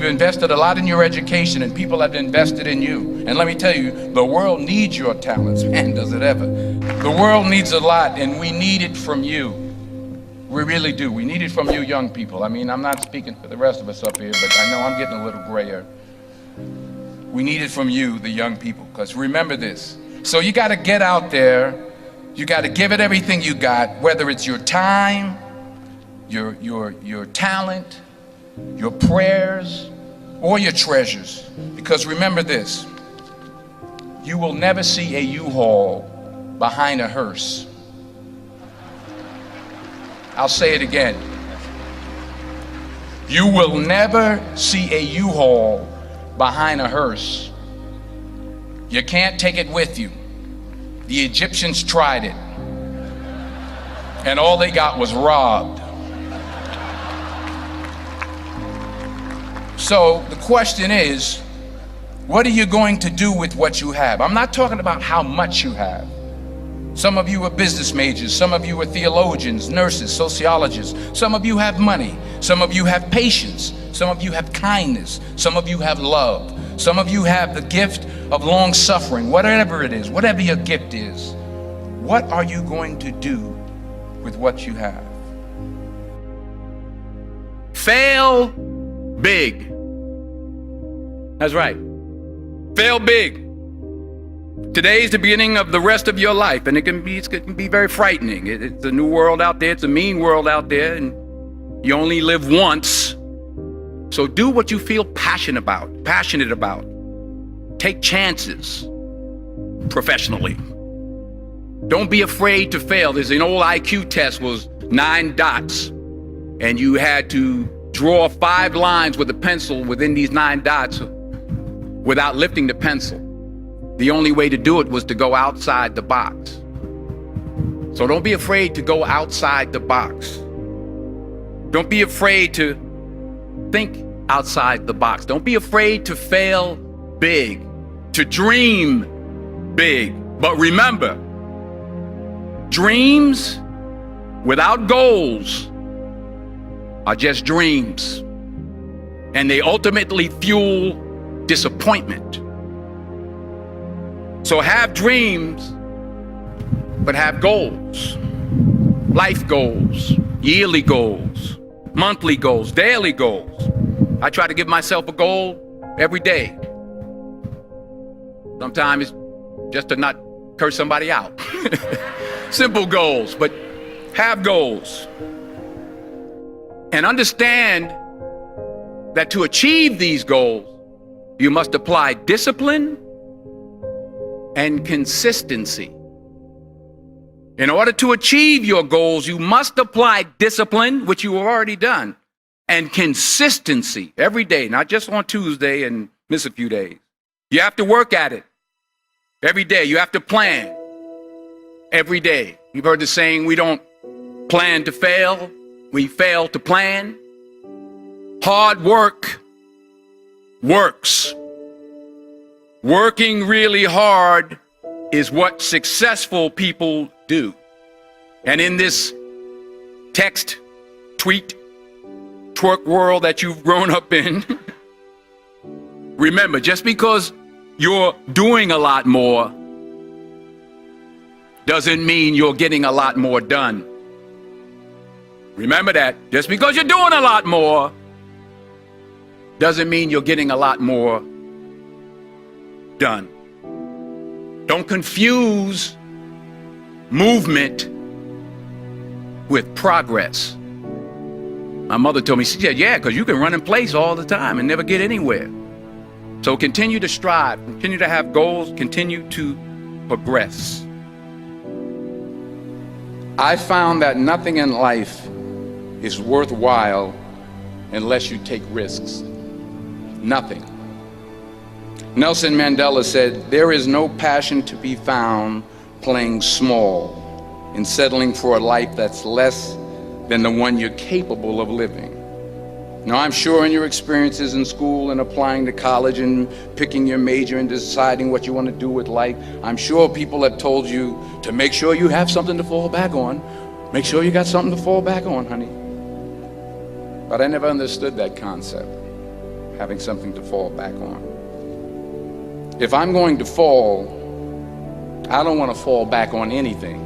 you've invested a lot in your education, and people have invested in you. And let me tell you, the world needs your talents. Man, does it ever. The world needs a lot, and we need it from you. We really do. We need it from you young people. I mean, I'm not speaking for the rest of us up here, but I know I'm getting a little grayer. We need it from you, the young people, because remember this. So you got to get out there. You got to give it everything you got, whether it's your time, your talent, your prayers, or your treasures. Because remember this, you will never see a U-Haul behind a hearse. I'll say it again. You will never see a U-Haul behind a hearse. You can't take it with you. The Egyptians tried it, and all they got was robbed. So the question is, what are you going to do with what you have? I'm not talking about how much you have. Some of you are business majors, some of you are theologians, nurses, sociologists. Some of you have money, some of you have patience, some of you have kindness, some of you have love, some of you have the gift of long suffering. Whatever it is, whatever your gift is, what are you going to do with what you have? Fail big. That's right. Fail big. Today is the beginning of the rest of your life, and it can be very frightening. It's a new world out there. It's a mean world out there, and you only live once. So do what you feel passionate about. Take chances professionally. Don't be afraid to fail. There's an old IQ test, was 9 dots, and you had to draw 5 lines with a pencil within these 9 dots without lifting the pencil. The only way to do it was to go outside the box. So don't be afraid to go outside the box. Don't be afraid to think outside the box. Don't be afraid to fail big, to dream big. But remember, dreams without goals are just dreams, and they ultimately fuel disappointment. So have dreams, but have goals. Life goals, yearly goals, monthly goals, daily goals. I try to give myself a goal every day. Sometimes it's just to not curse somebody out. Simple goals, but have goals. And understand that to achieve these goals, you must apply discipline and consistency. In order to achieve your goals, you must apply discipline, which you have already done, and consistency every day, not just on Tuesday and miss a few days. You have to work at it every day. You have to plan every day. You've heard the saying, we don't plan to fail, we fail to plan. Hard work works. Working really hard is what successful people do. And in this text, tweet, twerk world that you've grown up in, remember, just because you're doing a lot more doesn't mean you're getting a lot more done. Remember that. Just because you're doing a lot more doesn't mean you're getting a lot more done. Don't confuse movement with progress. My mother told me, she said, yeah, because you can run in place all the time and never get anywhere. So continue to strive, continue to have goals, continue to progress. I found that nothing in life is worthwhile unless you take risks. Nothing. Nelson Mandela said, there is no passion to be found playing small and settling for a life that's less than the one you're capable of living. Now, I'm sure in your experiences in school and applying to college and picking your major and deciding what you want to do with life, I'm sure people have told you to make sure you have something to fall back on. Make sure you got something to fall back on, honey. But I never understood that concept. having something to fall back on. If I'm going to fall, I don't want to fall back on anything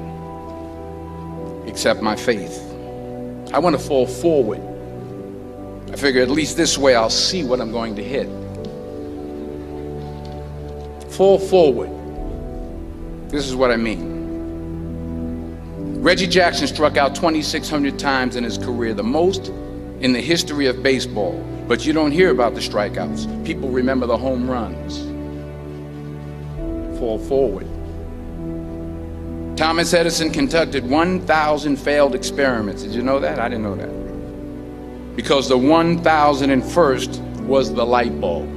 except my faith. I want to fall forward. I figure at least this way I'll see what I'm going to hit. Fall forward. This is what I mean. Reggie Jackson struck out 2,600 times in his career, the most in the history of baseball. But you don't hear about the strikeouts. People remember the home runs. Fall forward. Thomas Edison conducted 1,000 failed experiments. Did you know that? I didn't know that. Because the 1,001st was the light bulb.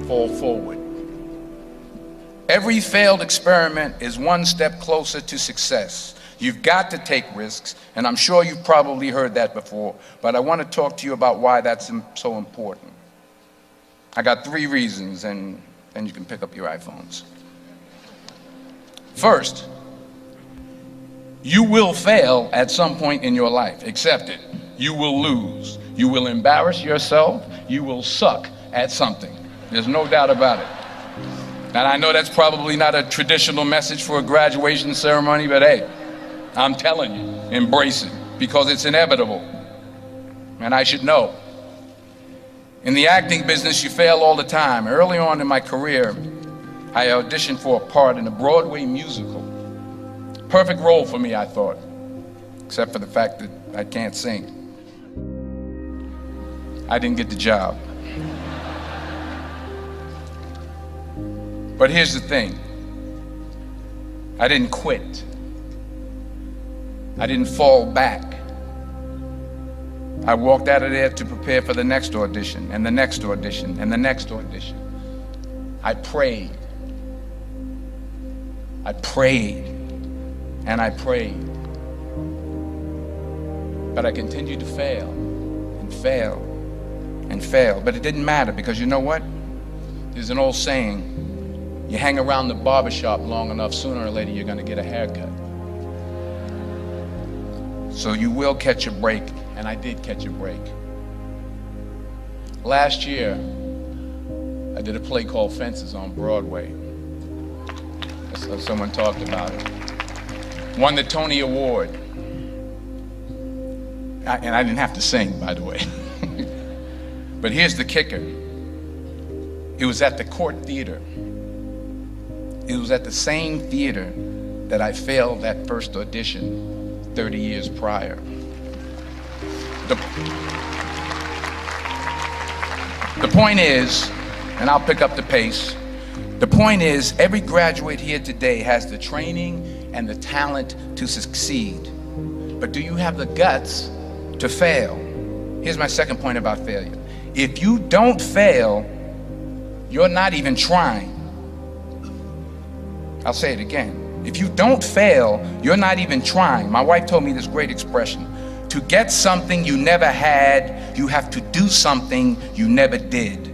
Fall forward. Every failed experiment is one step closer to success. You've got to take risks, and I'm sure you've probably heard that before, but I want to talk to you about why that's so important. I got 3 reasons, and then you can pick up your iPhones. First, you will fail at some point in your life. Accept it. You will lose. You will embarrass yourself. You will suck at something. There's no doubt about it. And I know that's probably not a traditional message for a graduation ceremony, but hey, I'm telling you, embrace it, because it's inevitable. And I should know. In the acting business, you fail all the time. Early on in my career, I auditioned for a part in a Broadway musical. Perfect role for me, I thought, except for the fact that I can't sing. I didn't get the job. But here's the thing. I didn't quit. I didn't fall back. I walked out of there to prepare for the next audition, and the next audition, and the next audition. I prayed. I prayed, and I prayed. But I continued to fail, and fail, and fail. But it didn't matter, because you know what? There's an old saying, you hang around the barbershop long enough, sooner or later you're gonna get a haircut. So you will catch a break, and I did catch a break. Last year, I did a play called Fences on Broadway. Someone talked about it. Won the Tony Award. And I didn't have to sing, by the way. But here's the kicker. It was at the Court Theater. It was at the same theater that I failed that first audition 30 years prior. The point is, and I'll pick up the pace, the point is, every graduate here today has the training and the talent to succeed. But do you have the guts to fail? Here's my second point about failure. If you don't fail, you're not even trying. I'll say it again. If you don't fail, you're not even trying. My wife told me this great expression. To get something you never had, you have to do something you never did.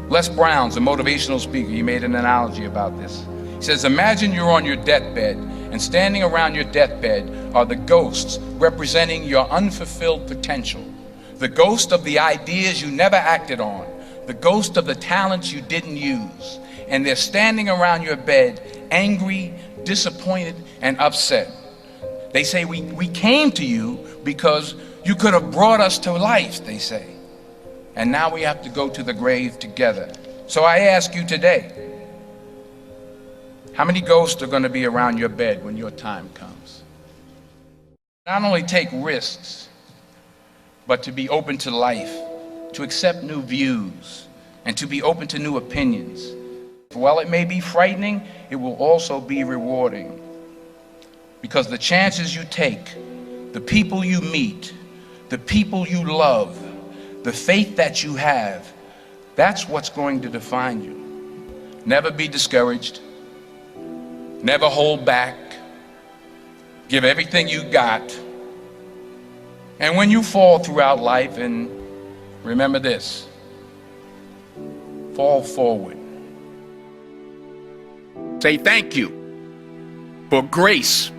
Les Brown's a motivational speaker. He made an analogy about this. He says, imagine you're on your deathbed, and standing around your deathbed are the ghosts representing your unfulfilled potential. The ghost of the ideas you never acted on. The ghost of the talents you didn't use. And they're standing around your bed, angry, disappointed, and upset. They say, we came to you because you could have brought us to life, they say. And now we have to go to the grave together. So I ask you today, how many ghosts are going to be around your bed when your time comes? Not only take risks, but to be open to life, to accept new views, and to be open to new opinions. While it may be frightening, it will also be rewarding. Because the chances you take, the people you meet, the people you love, the faith that you have, that's what's going to define you. Never be discouraged. Never hold back. Give everything you got. And when you fall throughout life, and remember this, fall forward. Say thank you for grace.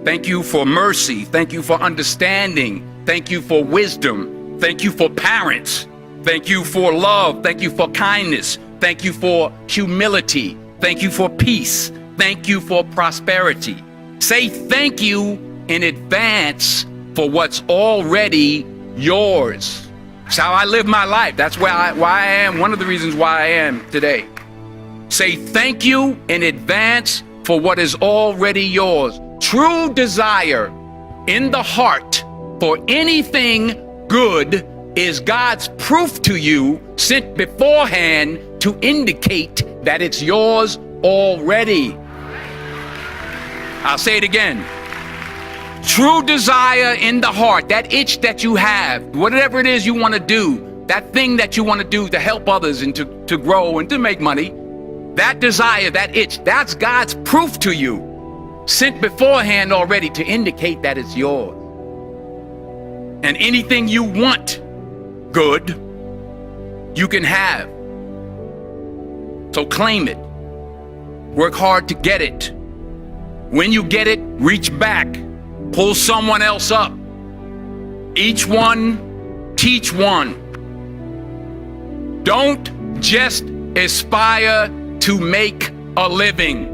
Thank you for mercy. Thank you for understanding. Thank you for wisdom. Thank you for parents. Thank you for love. Thank you for kindness. Thank you for humility. Thank you for peace. Thank you for prosperity. Say thank you in advance for what's already yours. It's how I live my life. That's why I am, one of the reasons why I am today. Say thank you in advance for what is already yours. True desire in the heart for anything good is God's proof to you, sent beforehand to indicate that it's yours already. I'll say it again. True desire in the heart, that itch that you have, whatever it is you want to do, that thing that you want to do to help others and to grow and to make money, that desire, that itch, that's God's proof to you, sent beforehand already to indicate that it's yours. And anything you want good, you can have. So claim it. Work hard to get it. When you get it, reach back. Pull someone else up. Each one, teach one. Don't just aspire to make a living.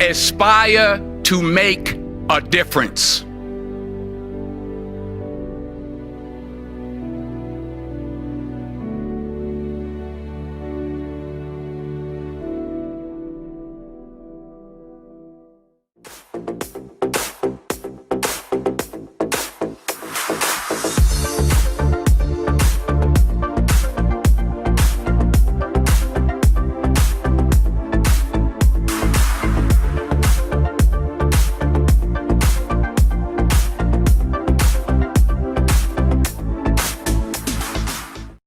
Aspire to make a difference.